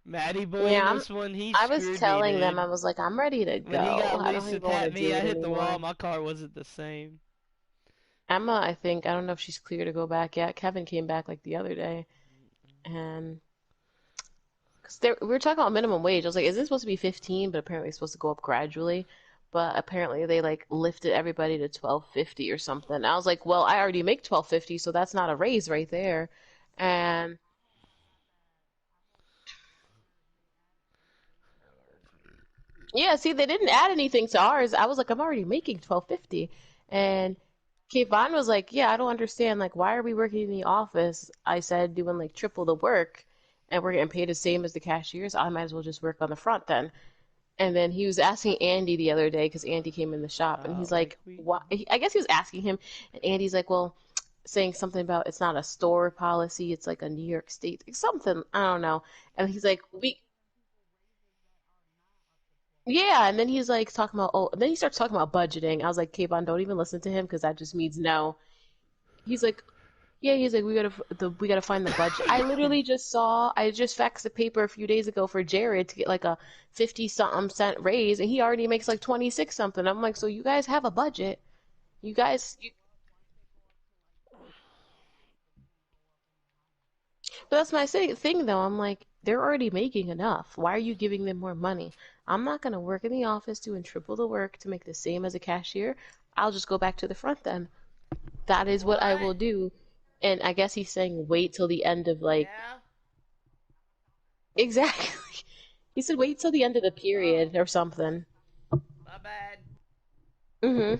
Matty boy in Yeah, this one, he I was screwed me, telling them, I dude. was like, I'm ready to When he go. got I don't loose even and want to tapped me, do I it hit the wall. anymore. My car wasn't the same. Emma, I think, I don't know if she's clear to go back yet. Kevin came back like the other day, and because we were talking about minimum wage. I was like, is this supposed to be 15? But apparently it's supposed to go up gradually. But apparently they like lifted everybody to 12.50 or something. I was like, well, I already make 12.50, so that's not a raise right there. And yeah, see, they didn't add anything to ours. I was like, I'm already making 12.50, and Kayvon was like, yeah, I don't understand. Like, why are we working in the office? I said, doing like triple the work, and we're getting paid the same as the cashiers. I might as well just work on the front then. And then he was asking Andy the other day because Andy came in the shop, and he's Like like, we. "What?" I guess he was asking him, and Andy's like, "Well, saying something about it's not a store policy, it's like a New York State something. I don't know." And he's like, "We." Yeah, and then he's like talking about and then he starts talking about budgeting. I was like, Kayvon, don't even listen to him because that just means no. He's like, yeah, he's like, we gotta find the budget. I just faxed the paper a few days ago for Jared to get like a 50 something cent raise, and he already makes like 26 something. I'm like, so you guys have a budget? You guys, but that's my thing though. I'm like, they're already making enough. Why are you giving them more money? I'm not gonna work in the office doing triple the work to make the same as a cashier. I'll just go back to the front then. That is what I What? will do. And I guess he's saying wait till the end of like Yeah? exactly. He said wait till the end of the Oh, period or something. my bad. Hmm.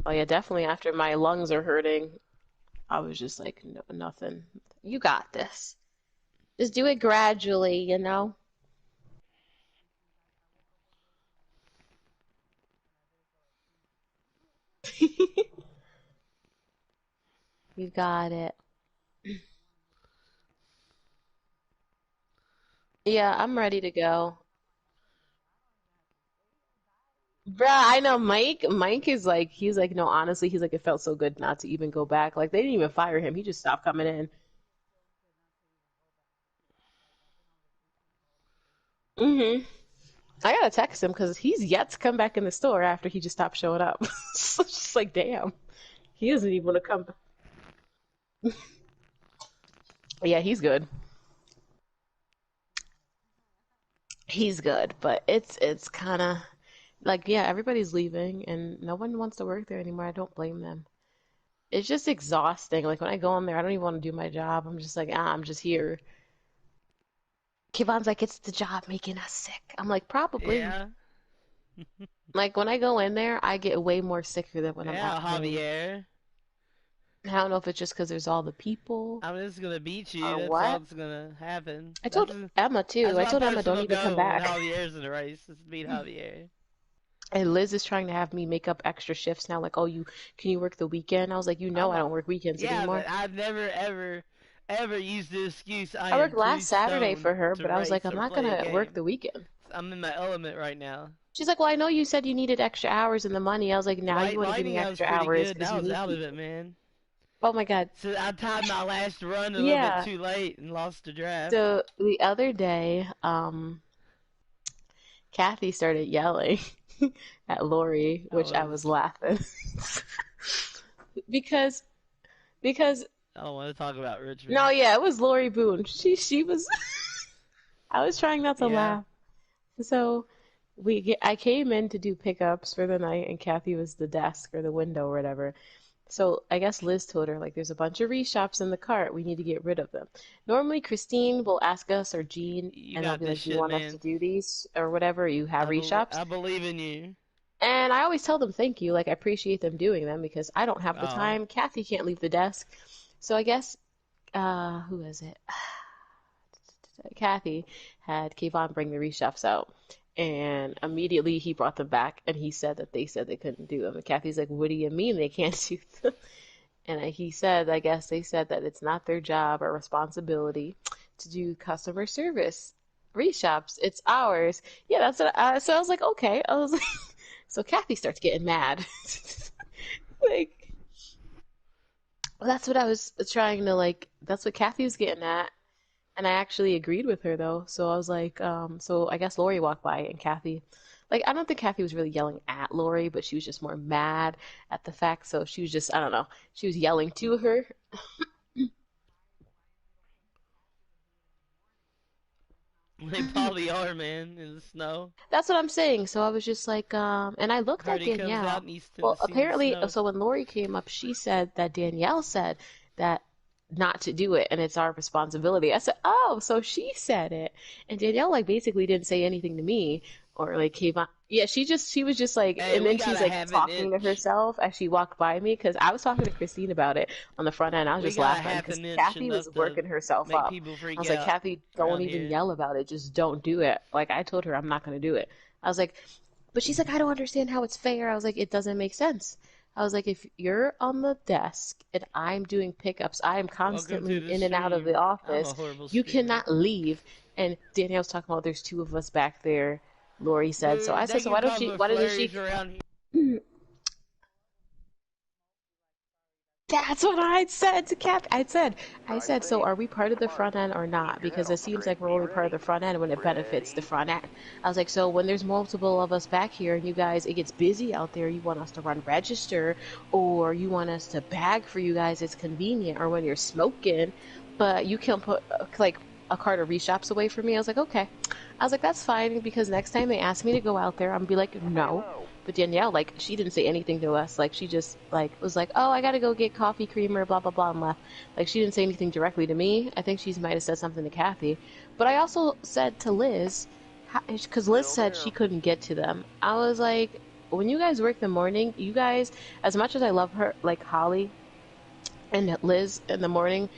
Oh yeah, definitely. After my lungs are hurting, I was just like, no, nothing. You got this. Just do it gradually, you know. You got it. Yeah, I'm ready to go. Bruh, I know Mike. Mike is like, he's like, no, honestly, he's like, it felt so good not to even go back. Like, they didn't even fire him. He just stopped coming in. Hmm. I gotta text him because he's yet to come back in the store after he just stopped showing up. So it's just like, damn, he doesn't even want to come. Yeah, he's good. He's good, but it's kind of like, yeah, everybody's leaving and no one wants to work there anymore. I don't blame them. It's just exhausting. Like when I go in there, I don't even want to do my job. I'm just like, I'm just here. Kivon's like, it's the job making us sick. I'm like, probably. Yeah. Like when I go in there, I get way more sicker than when I'm at Yeah, home. Javier. I don't know if it's just because there's all the people I'm just gonna beat you. or That's all what. that's gonna happen. I That's told Emma too. that's I my told Emma, don't personal even come goal when back. Javier's in the race. Is to beat Javier. And Liz is trying to have me make up extra shifts now. Like, oh, you can you work the weekend? I was like, you know, I'm I a, don't work weekends yeah, anymore. but I've never ever used the excuse I I am worked too last Saturday stoned for her, to but I was like, race I'm or not play a gonna work game. the weekend. I'm in my element right now. She's like, well, I know you said you needed extra hours in the money. I was like, now you want to give me Lighting, I was extra pretty hours good, and because I you was need out of it, people. man. Oh my God. So I timed my last run a little bit Yeah. too late and lost the draft. So the other day, Kathy started yelling at Lori, I which I was was. laughing because because I don't want to talk about no, Richmond. yeah, it was Lori Boone. She was. I was trying not to Yeah. laugh. So I came in to do pickups for the night, and Kathy was the desk or the window or whatever. So I guess Liz told her like, there's a bunch of reshops in the cart. We need to get rid of them. Normally, Christine will ask us or Jean, You and they'll got be this like, "Do you shit, want us to man. do these or whatever? You have reshops." I believe in you. And I always tell them thank you. Like I appreciate them doing them because I don't have the Oh. time. Kathy can't leave the desk. So I guess who is it? Kathy had Kayvon bring the reshuffs out. And immediately he brought them back and he said that they said they couldn't do them. And Kathy's like, what do you mean they can't do them? And he said, I guess they said that it's not their job or responsibility to do customer service reshops. It's ours. Yeah, that's what so I was like, okay. I was like, so Kathy starts getting mad. Like, Well, that's what I was trying to like. That's what Kathy was getting at, and I actually agreed with her though. So I was like, so I guess Lori walked by and Kathy, like, I don't think Kathy was really yelling at Lori, but she was just more mad at the fact. So she was just, I don't know, she was yelling to her. They probably are, man, in the snow. That's what I'm saying. So I was just like, and I looked at Cardi comes out Danielle. in East Well, Tennessee in the apparently, snow. so when Lori came up, she said that Danielle said that not to do it and it's our responsibility. I said, oh, so she said it. And Danielle, like, basically didn't say anything to me or, like, came on. Yeah, she was just like, Hey, and we then gotta she's like have an talking to inch. herself as she walked by me because I was talking to Christine about it on the front end. I was We just got a laughing half because an inch Kathy was enough to working herself make up. people I freak was like, out Kathy, don't around even here. yell about it. Just don't do it. Like, I told her I'm not going to do it. I was like, but she's like, I don't understand how it's fair. I was like, it doesn't make sense. I was like, if you're on the desk and I'm doing pickups, I am Welcome to constantly the in and out of the stream. I'm a office. horrible You streamer. cannot leave. And Danielle's talking about there's two of us back there. Lori said. So I Dude, said, they so can why don't come she? with Why doesn't she? flurries around here. That's what I said to Cap. I said, so are we part of the front end or not? Because it seems like we're only part of the front end when it benefits the front end. I was like, so when there's multiple of us back here and you guys, it gets busy out there, you want us to run register or you want us to bag for you guys, it's convenient, or when you're smoking, but you can put like a cart of reshops away from me. I was like, okay. I was like, that's fine because next time they ask me to go out there, I'm gonna be like, no. But Danielle, like, she didn't say anything to us. Like, she just, like, was like, oh, I gotta go get coffee creamer, blah, blah, blah, and left. Like, she didn't say anything directly to me. I think she might have said something to Kathy. But I also said to Liz, because Liz said she couldn't get to them. I was like, when you guys work the morning, you guys, as much as I love her, like Holly and Liz in the morning,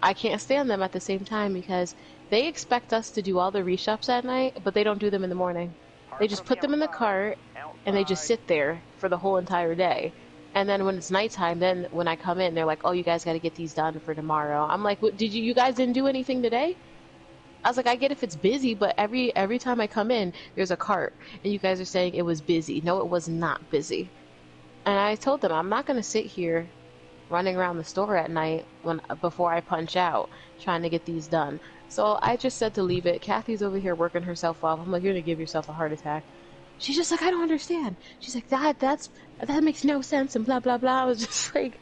I can't stand them at the same time because they expect us to do all the reshops at night, but they don't do them in the morning. They just put them in the cart and they just sit there for the whole entire day. And then when it's nighttime, then when I come in, they're like, "Oh, you guys got to get these done for tomorrow." I'm like, "What, did you guys didn't do anything today?" I was like, "I get if it's busy, but every time I come in, there's a cart, and you guys are saying it was busy. No, it was not busy." And I told them, "I'm not going to sit here running around the store at night when before I punch out trying to get these done." So I just said to leave it. Kathy's over here working herself off. I'm like, you're gonna give yourself a heart attack. She's just like, I don't understand. She's like, that makes no sense and blah blah blah. I was just like,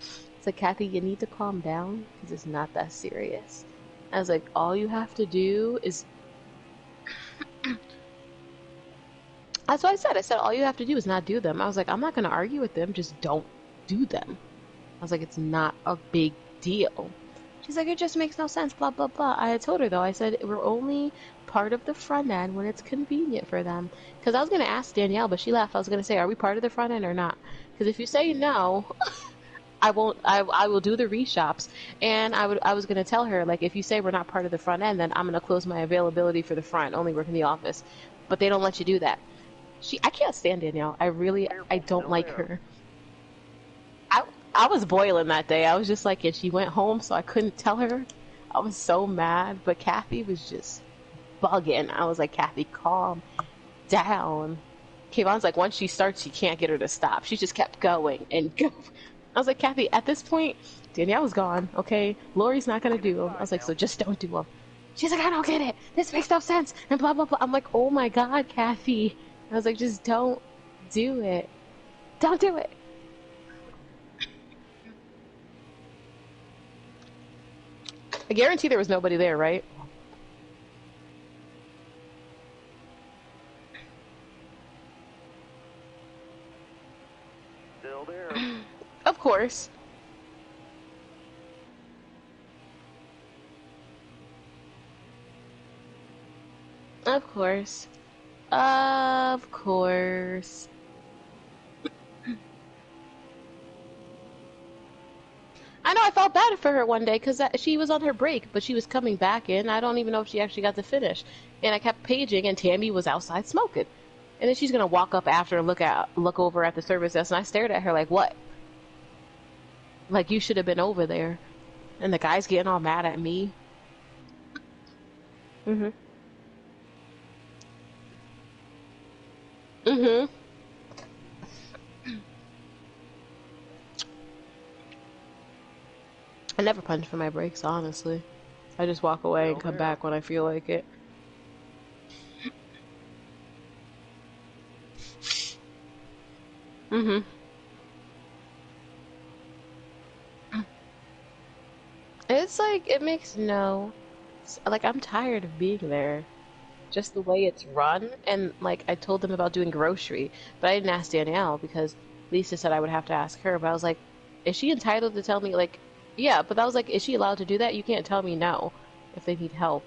it's like, Kathy, you need to calm down because it's not that serious. I was like, all you have to do is. That's what I said. I said all you have to do is not do them. I was like, I'm not gonna argue with them. Just don't do them. I was like, it's not a big deal. She's like, it just makes no sense, blah, blah, blah. I had told her, though, I said, we're only part of the front end when it's convenient for them. Because I was going to ask Danielle, but she laughed. I was going to say, are we part of the front end or not? Because if you say no, I won't, I will do the reshops. And I was going to tell her, like, if you say we're not part of the front end, then I'm going to close my availability for the front, only work in the office. But they don't let you do that. I can't stand Danielle. I don't like her. I I was boiling that day. I was just like, and she went home, so I couldn't tell her. I was so mad, but Kathy was just bugging. I was like, Kathy, calm down. Kayvon's like, once she starts, you can't get her to stop. She just kept going and go. I was like, Kathy, at this point, Danielle was gone. Okay, Lori's not gonna do them. I was like, so just don't do them. She's like, I don't get it. This makes no sense. And blah blah blah. I'm like, oh my god, Kathy. I was like, just don't do it. Don't do it. I guarantee there was nobody there, right? Still there. Of course. Of course. Of course. I know I felt bad for her one day because she was on her break, but she was coming back in. I don't even know if she actually got to finish. And I kept paging, and Tammy was outside smoking. And then she's gonna walk up after and look over at the service desk, and I stared at her like, "What? Like you should have been over there." And the guy's getting all mad at me. Mhm. Mhm. I never punch for my breaks, honestly. I just walk away and Still come there. back when I feel like it. Mhm. It's like it makes no like I'm tired of being there. Just the way it's run, and like I told them about doing grocery, but I didn't ask Danielle because Lisa said I would have to ask her. But I was like, is she entitled to tell me like, yeah? But I was like, is she allowed to do that? You can't tell me no if they need help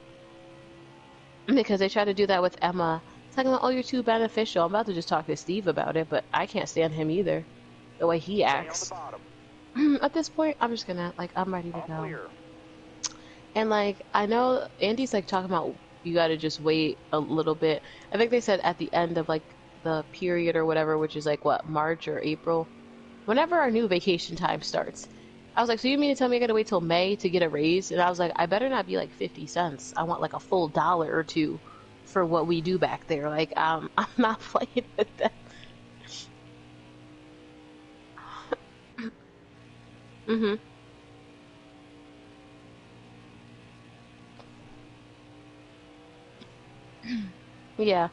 because they try to do that with Emma, talking about oh you're too beneficial. I'm about to just talk to Steve about it, but I can't stand him either. The way he Stay on the acts. bottom. At this point, I'm just gonna like I'm ready to All go. clear. And like I know Andy's like talking about you gotta just wait a little bit. I think they said at the end of like the period or whatever, which is like what, March or April, whenever our new vacation time starts. I was like, so you mean to tell me I gotta wait till May to get a raise? And I was like, I better not be like 50 cents. I want like a full dollar or two for what we do back there. Like, I'm not playing with that. hmm Yeah.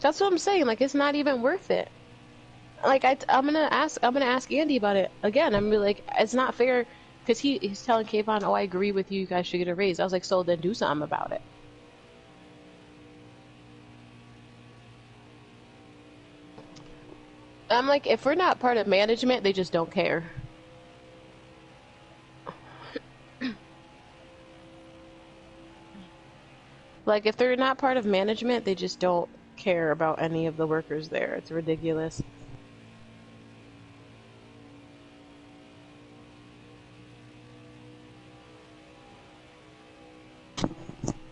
That's what I'm saying. Like, it's not even worth it. Like I'm gonna ask Andy about it again. I'm gonna be like, it's not fair because he's telling Kayvon, oh, I agree with you. You guys should get a raise. I was like, so then do something about it. I'm like, if we're not part of management, they just don't care. Like, if they're not part of management, they just don't care about any of the workers there. It's ridiculous.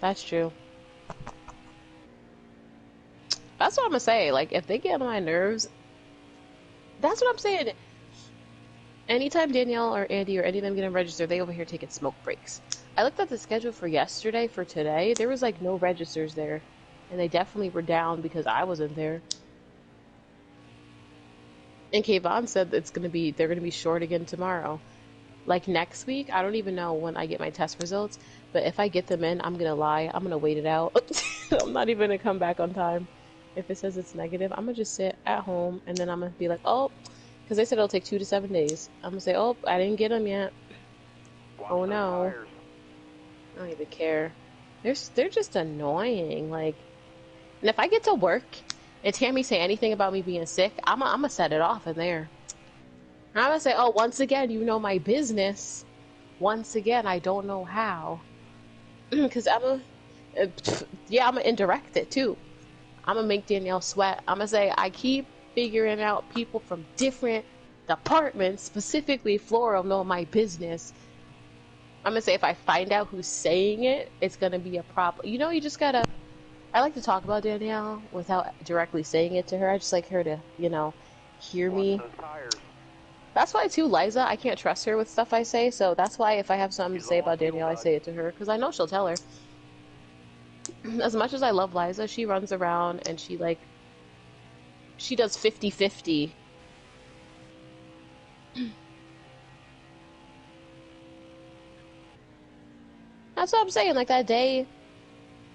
That's true. That's what I'm gonna say. Like, if they get on my nerves, that's what I'm saying. Anytime Danielle or Andy or any of them get registered, they over here taking smoke breaks. I looked at the schedule for yesterday, for today. There was like no registers there. And they definitely were down because I wasn't there. And Kayvon said they're gonna be short again tomorrow. Like next week, I don't even know when I get my test results, but if I get them in, I'm gonna lie. I'm gonna wait it out. I'm not even gonna come back on time. If it says it's negative, I'm gonna just sit at home and then I'm gonna be like, oh, because they said it'll take 2 to 7 days. I'm gonna say, oh, I didn't get them yet. Watch Oh those no. tires. I don't even care. They're just annoying. Like, and if I get to work and Tammy say anything about me being sick, I'm gonna set it off in there. I'm gonna say, oh, once again, you know my business. Once again, I don't know how. Because yeah, I'm gonna indirect it too. I'm gonna make Danielle sweat. I'm gonna say, I keep figuring out people from different departments, specifically Floral, know my business. I'm gonna say if I find out who's saying it, it's gonna be a problem. You know, you just gotta. I like to talk about Danielle without directly saying it to her. I just like her to, hear Watch me. those tires. That's why too, Liza, I can't trust her with stuff I say. So that's why if I have something to He's say low on about fuel, Danielle, I bud. say it to her because I know she'll tell her. As much as I love Liza, she runs around and she does 50-50. That's what I'm saying. Like that day,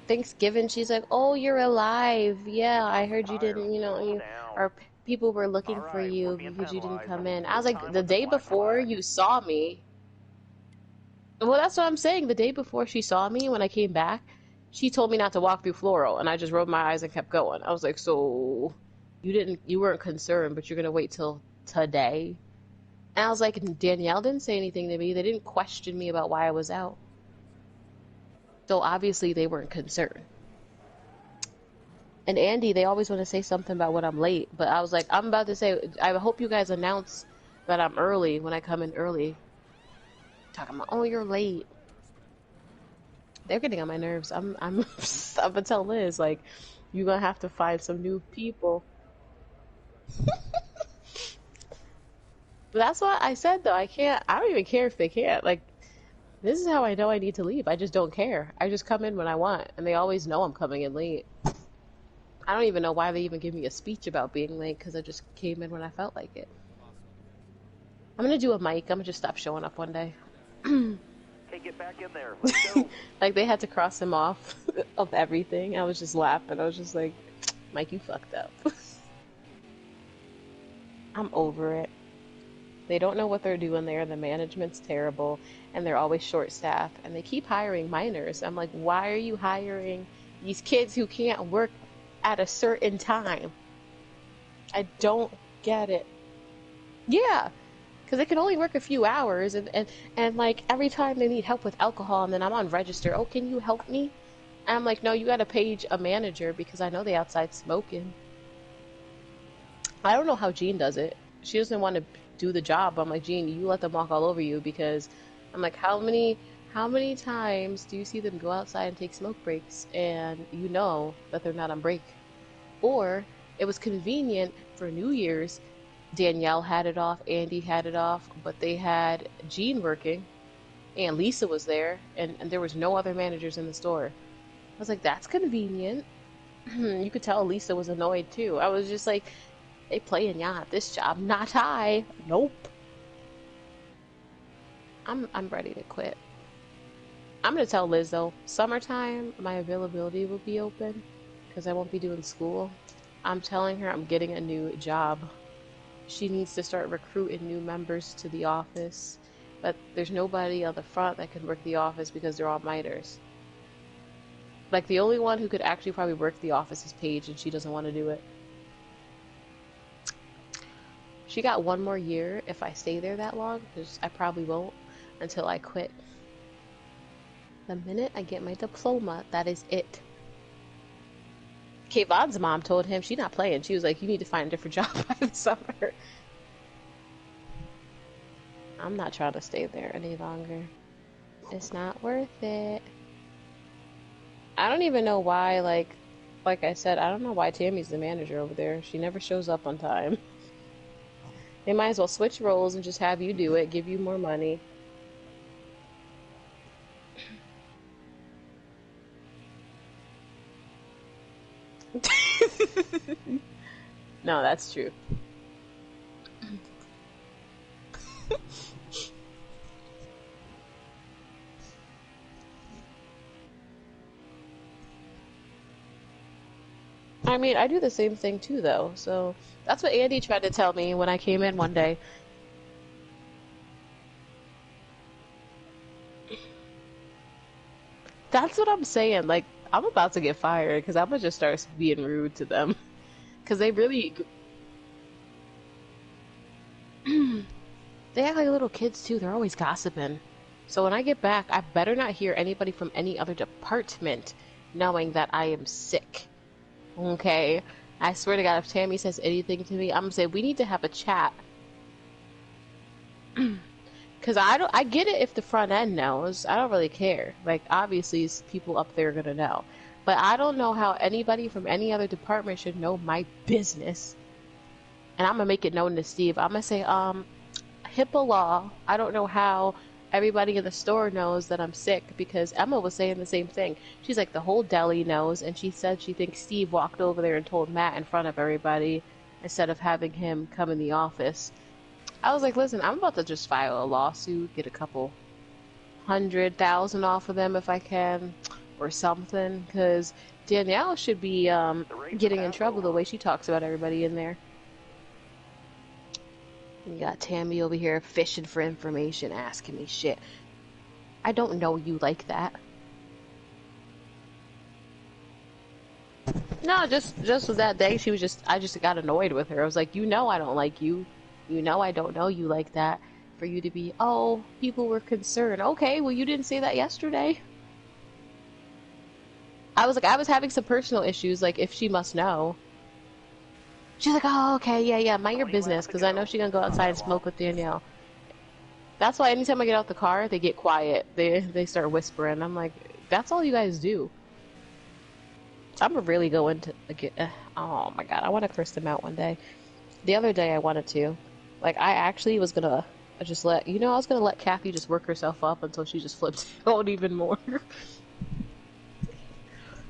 Thanksgiving, she's like, "Oh, you're alive. Yeah, I heard you Tires. didn't, Slow down. or people were All looking for right, we're you being because you didn't penalized. come in." I was Good like, time the with the day black before flag. you saw me. Well, that's what I'm saying. The day before she saw me, when I came back, she told me not to walk through Floral, and I just rolled my eyes and kept going. I was like, "So you weren't concerned, but you're gonna wait till today?" And I was like, Danielle didn't say anything to me. They didn't question me about why I was out. So obviously they weren't concerned. And Andy, they always want to say something about when I'm late, but I was like, I'm about to say, I hope you guys announce that I'm early when I come in early. Talking about, oh, you're late. They're getting on my nerves. I'm gonna tell Liz, like, you're gonna have to find some new people. But that's what I said though. I don't even care if they can't. Like, This is how I know I need to leave. I just don't care. I just come in when I want, and they always know I'm coming in late. I don't even know why they even give me a speech about being late, because I just came in when I felt like it. I'm gonna do a mic. I'm gonna just stop showing up one day. Hey, get back in there. Let's go. Like, they had to cross him off of everything. I was just laughing. I was just like, Mike, you fucked up. I'm over it. They don't know what they're doing there. The management's terrible, and they're always short-staffed, and they keep hiring minors. I'm like, why are you hiring these kids who can't work at a certain time? I don't get it. Yeah, because they can only work a few hours, and like every time they need help with alcohol, and then I'm on register. Oh, can you help me? And I'm like, no, you got to page a manager because I know they outside smoking. I don't know how Jean does it. She doesn't want to do the job. I'm like, Jean, you let them walk all over you, because I'm like, how many times do you see them go outside and take smoke breaks and you know that they're not on break? Or it was convenient for New Year's. Danielle had it off, Andy had it off, but they had Jean working, and Lisa was there, and there was no other managers in the store. I was like, that's convenient. You could tell Lisa was annoyed too. I was just like, they playing y'all at this job, not I. Nope. I'm ready to quit. I'm gonna tell Liz though, summertime my availability will be open because I won't be doing school. I'm telling her I'm getting a new job. She needs to start recruiting new members to the office, but there's nobody on the front that can work the office because they're all miters. Like, the only one who could actually probably work the office is Paige, and she doesn't want to do it. She got 1 more year if I stay there that long, because I probably won't until I quit. The minute I get my diploma, that is it. Kayvon's mom told him she's not playing. She was like, you need to find a different job by the summer. I'm not trying to stay there any longer. It's not worth it. I don't even know why, like I said, I don't know why Tammy's the manager over there. She never shows up on time. They might as well switch roles and just have you do it, give you more money. No, that's true. I mean, I do the same thing too, though. So that's what Andy tried to tell me when I came in one day. That's what I'm saying. Like, I'm about to get fired because I'm gonna just start being rude to them. Because they really... They act like little kids too. They're always gossiping. So when I get back, I better not hear anybody from any other department knowing that I am sick. Okay? I swear to God, if Tammy says anything to me, I'm gonna say, we need to have a chat. Because I get it if the front end knows. I don't really care. Like, obviously, people up there are gonna know. But I don't know how anybody from any other department should know my business. And I'm gonna make it known to Steve. I'm gonna say, HIPAA law. I don't know how everybody in the store knows that I'm sick, because Emma was saying the same thing. She's like, the whole deli knows, and she said she thinks Steve walked over there and told Matt in front of everybody instead of having him come in the office. I was like, listen, I'm about to just file a lawsuit, get a couple $100,000 off of them if I can, or something, because Danielle should be getting in trouble the way she talks about everybody in there. You got Tammy over here fishing for information, asking me shit. I don't know you like that. No, just with that day, I just got annoyed with her. I was like, you know I don't like you. You know I don't know you like that. For you to be, oh, people were concerned. Okay, well, you didn't say that yesterday. I was like, I was having some personal issues, like, if she must know. She's like, oh, okay, yeah, mind your business, because I know she's going to go outside and smoke with Danielle. That's why anytime I get out the car, they get quiet. They start whispering. I'm like, that's all you guys do. I'm going to really go into... oh, my God, I want to curse them out one day. The other day I wanted to. Like, I actually was going to I just let you know I was gonna let Kathy just work herself up until she just flipped out even more.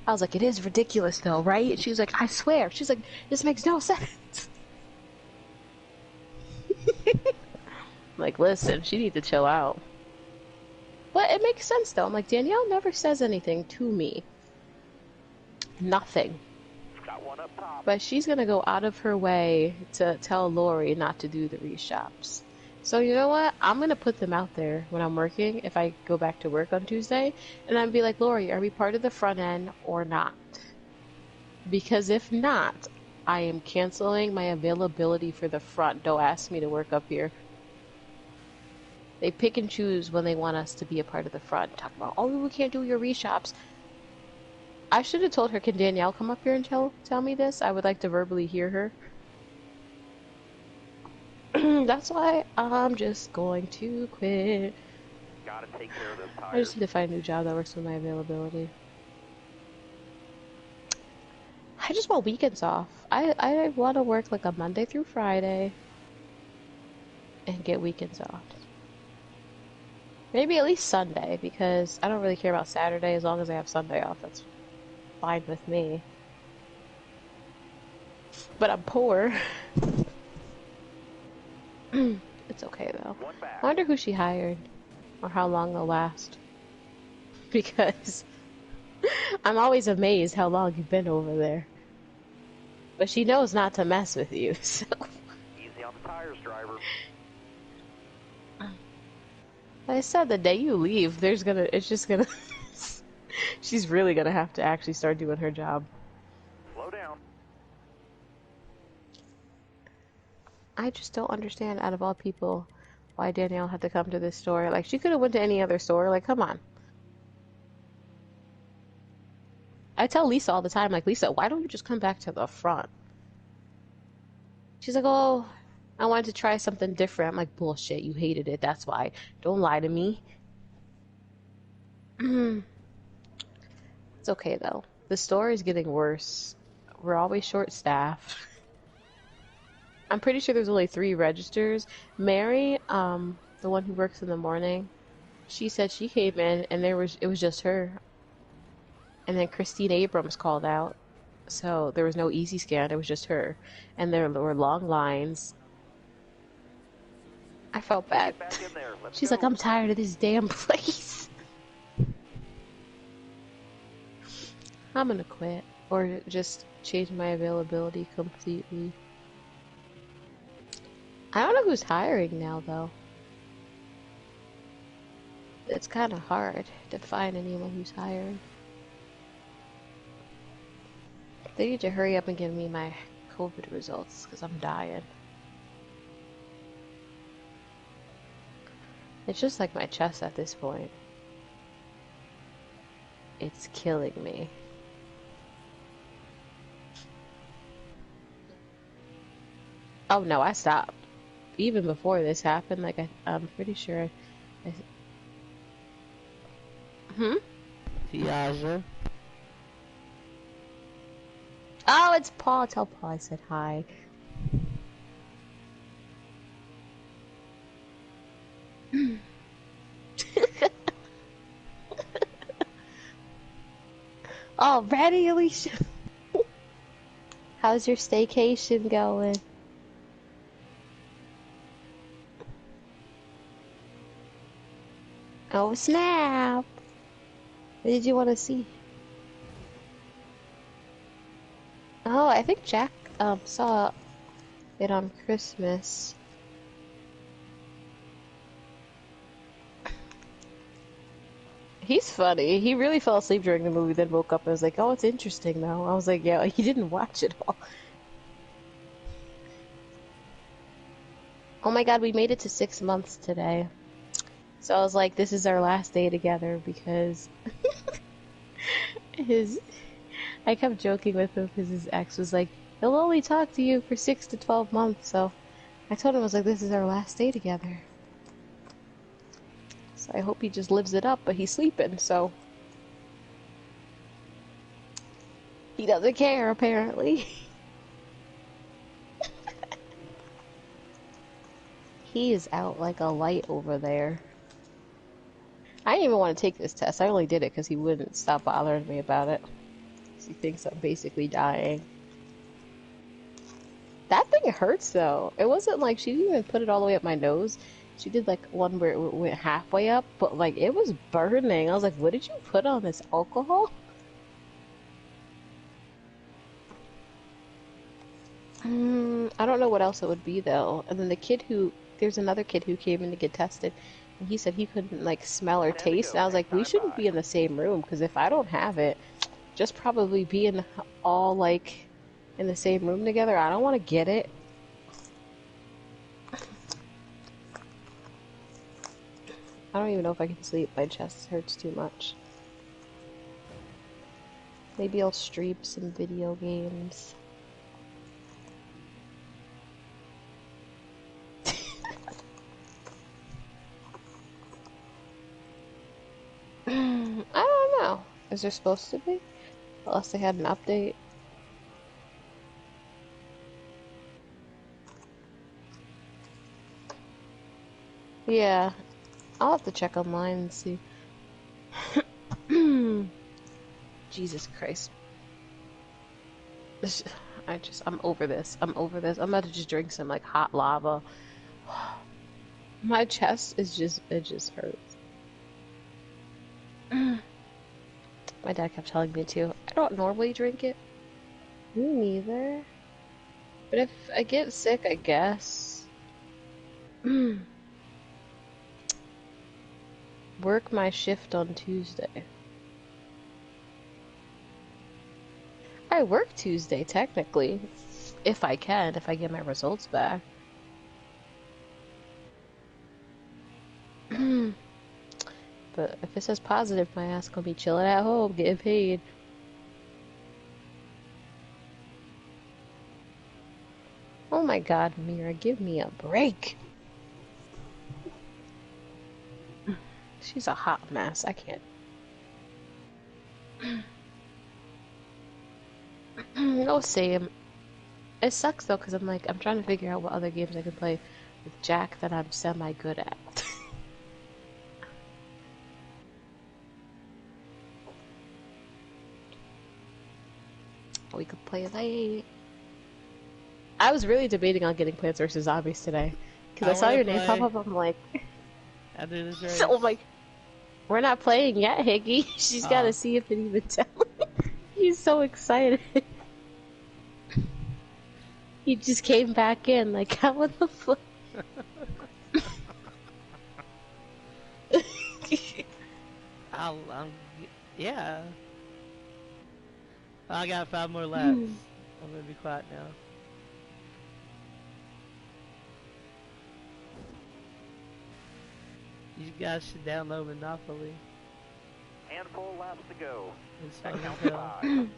I was like, it is ridiculous though, right? She was like, I swear. She's like, this makes no sense. Like, listen, she needs to chill out. But it makes sense though. I'm like, Danielle never says anything to me. Nothing. Got one up top. But she's gonna go out of her way to tell Lori not to do the reshops. So you know what? I'm gonna put them out there when I'm working, if I go back to work on Tuesday, and I'd be like, Lori, are we part of the front end or not? Because if not, I am canceling my availability for the front. Don't ask me to work up here. They pick and choose when they want us to be a part of the front. Talk about, oh, we can't do your reshops. I should have told her, can Danielle come up here and tell me this? I would like to verbally hear her. That's why I'm just going to quit. Gotta take care of those tires. I just need to find a new job that works with my availability. I just want weekends off. I want to work like a Monday through Friday and get weekends off. Maybe at least Sunday, because I don't really care about Saturday as long as I have Sunday off. That's fine with me. But I'm poor. It's okay though. I wonder who she hired or how long they'll last. Because I'm always amazed how long you've been over there. But she knows not to mess with you, so. Easy on the tires, driver. I said the day you leave, it's just gonna, she's really gonna have to actually start doing her job. Slow down. I just don't understand, out of all people, why Danielle had to come to this store. Like, she could have went to any other store. Like, come on. I tell Lisa all the time, like, Lisa, why don't you just come back to the front? She's like, oh, I wanted to try something different. I'm like, bullshit, you hated it, that's why. Don't lie to me. It's okay, though. The store is getting worse. We're always short-staffed. I'm pretty sure there's only 3 registers. Mary, the one who works in the morning, she said she came in and it was just her. And then Christine Abrams called out. So there was no easy scan, it was just her. And there were long lines. I felt bad. She's like, I'm tired of this damn place. I'm gonna quit. Or just change my availability completely. I don't know who's hiring now, though. It's kind of hard to find anyone who's hired. They need to hurry up and give me my COVID results, because I'm dying. It's just like my chest at this point. It's killing me. Oh no, I stopped. Even before this happened, like I'm pretty sure Tiaja. Oh, it's Paul. Tell Paul I said hi. Oh, ready, Alicia? How's your staycation going? Oh, snap! What did you want to see? Oh, I think Jack saw it on Christmas. He's funny. He really fell asleep during the movie, then woke up and was like, oh, it's interesting though. I was like, yeah, he didn't watch it all. Oh my god, we made it to 6 months today. So I was like, this is our last day together because I kept joking with him because his ex was like, he'll only talk to you for 6 to 12 months. So I told him, I was like, this is our last day together. So I hope he just lives it up, but he's sleeping, so he doesn't care apparently. He is out like a light over there. I didn't even want to take this test. I only did it because he wouldn't stop bothering me about it. He thinks I'm basically dying. That thing hurts though. It wasn't like she didn't even put it all the way up my nose. She did like one where it went halfway up, but like it was burning. I was like, what did you put on this alcohol? I don't know what else it would be though. And then there's another kid who came in to get tested, and he said he couldn't like smell or taste. And I was like, we shouldn't be in the same room because if I don't have it, just probably being all like in the same room together, I don't want to get it. I don't even know if I can sleep. My chest hurts too much. Maybe I'll stream some video games. I don't know. Is there supposed to be? Unless they had an update. Yeah, I'll have to check online and see. Jesus Christ. I'm over this. I'm over this. I'm about to just drink some like hot lava. My chest it just hurts. My dad kept telling me to. I don't normally drink it. Me neither. But if I get sick, I guess. Work my shift on Tuesday. I work Tuesday, technically. If I can, if I get my results back. But if it says positive, my ass gonna be chilling at home, getting paid. Oh my god, Mira, give me a break. She's a hot mess. I can't. No, same. It sucks though, because I'm trying to figure out what other games I can play with Jack that I'm semi-good at. We could play late. I was really debating on getting Plants vs. Zombies today. Because I saw your name pop up, I'm like... After this race. So, like, we're not playing yet, Hickey. She's gotta see if it even tells. He's so excited. He just came back in, like, how what the fuck? Yeah. I got 5 more laps. I'm gonna be quiet now. You guys should download Monopoly. Handful of laps to go. It's That fun counts as hell. 5.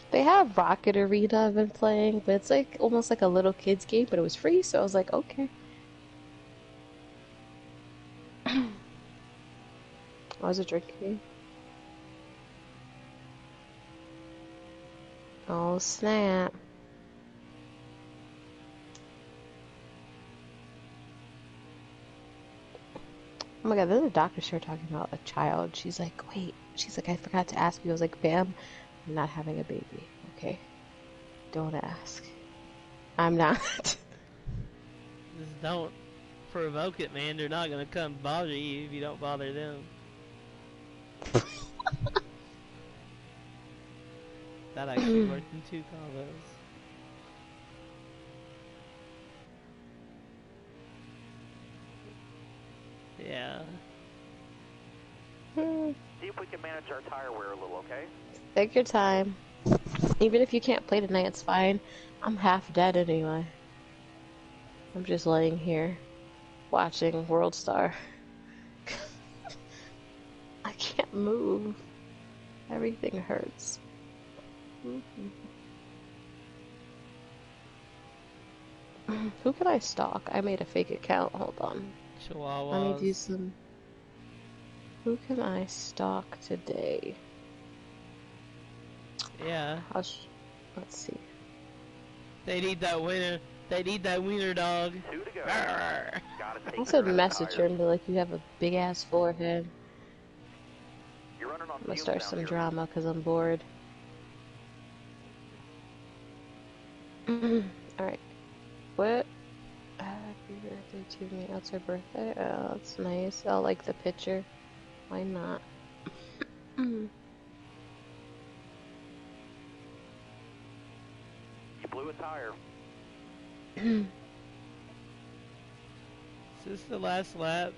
They have Rocket Arena I've been playing, but it's like almost like a little kid's game, but it was free, so I was like, okay. I was a drinking. Oh snap. Oh my god, then the doctor started talking about a child. She's like, wait. She's like, I forgot to ask you. I was like, Bam, I'm not having a baby. Okay? Don't ask. I'm not. Just don't provoke it, man. They're not gonna come bother you if you don't bother them. That actually worked in 2 combos. Yeah. See if we can manage our tire wear a little, okay? Take your time. Even if you can't play tonight, it's fine. I'm half dead anyway. I'm just laying here, watching World Star. I can't move. Everything hurts. Who can I stalk? I made a fake account. Hold on. Chihuahuas. Let me do some... Who can I stalk today? Yeah. Let's see. They need that winner. They need that wiener dog. 2 to go. Arr. Gotta take I should care of message her tires. and be like, you have a big ass forehead. You're running on I'm gonna fumes start down some here. drama because I'm bored. Alright. What? Happy birthday to me. That's her birthday? Oh, that's nice. I like the picture. Why not? You blew a tire. Is this the last lap?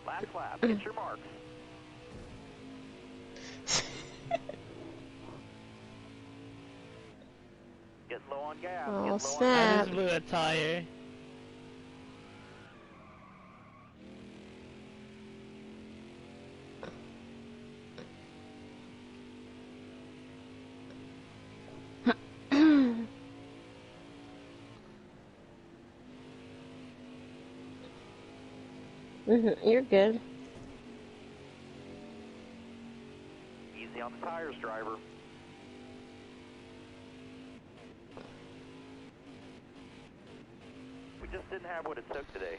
Last lap. Hit your marks. Getting low on gas. Oh, Getting low I snap. just blew a tire. You're good. Easy on the tires, driver. We just didn't have what it took today.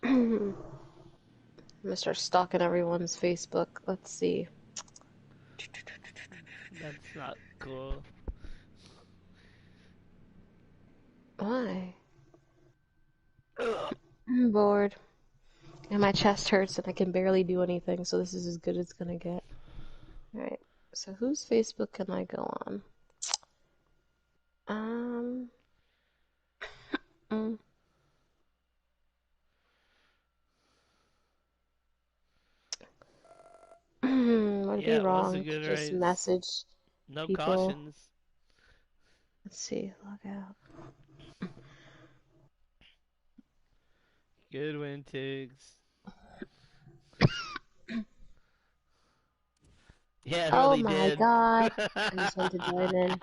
I'm gonna start stalking everyone's Facebook. Let's see. That's not cool. Why? I'm bored. And my chest hurts and I can barely do anything, so this is as good as it's gonna get. Alright, so whose Facebook can I go on? Mm. Would it Yeah, be it was a wrong to good just race. message No people? cautions. Let's see, log out. Good win, Tiggs. Yeah, it Oh really my did. god. I just went to join in.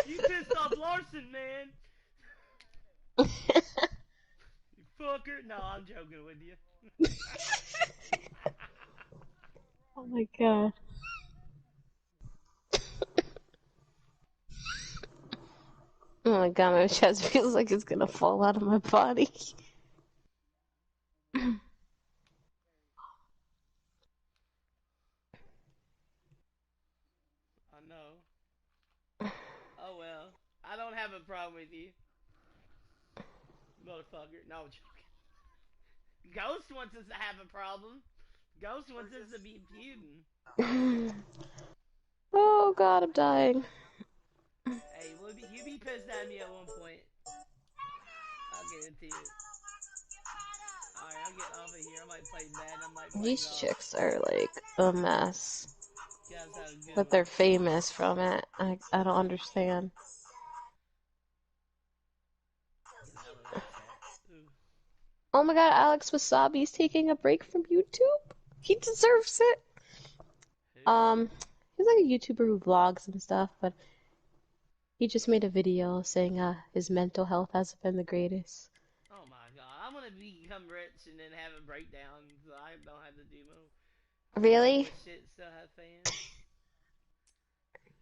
You pissed off Larson, man. You fucker. No, I'm joking with you. Oh my god. Oh my god, my chest feels like it's gonna fall out of my body. I know. Oh well. I don't have a problem with you. Motherfucker. No, I'm joking. Ghost wants us to have a problem. Ghost wants us to be feuding. Oh god, I'm dying. Hey, you be pissed at me at one point. I'll get it to you. Alright, I'm getting off of here. I might play Madden. I might play These golf. chicks are like a mess. You guys have a good But one. they're famous from it. I don't understand. Get out of that chat. Ooh. Oh my god, Alex Wasabi's taking a break from YouTube. He deserves it. Who? He's like a YouTuber who vlogs and stuff, but he just made a video saying his mental health hasn't been the greatest. Oh my god. I want to become rich and then have a breakdown so I don't have to do more. Really? Shit, still have fans.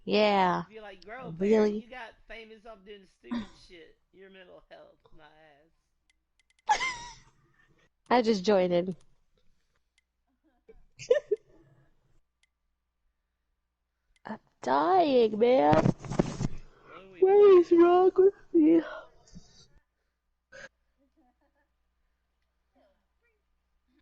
Yeah. Be like, girl, Bear, Really? you got famous off doing stupid shit. Your mental health, my ass. I just joined in. I'm dying, man. What are we What is playing? wrong with me?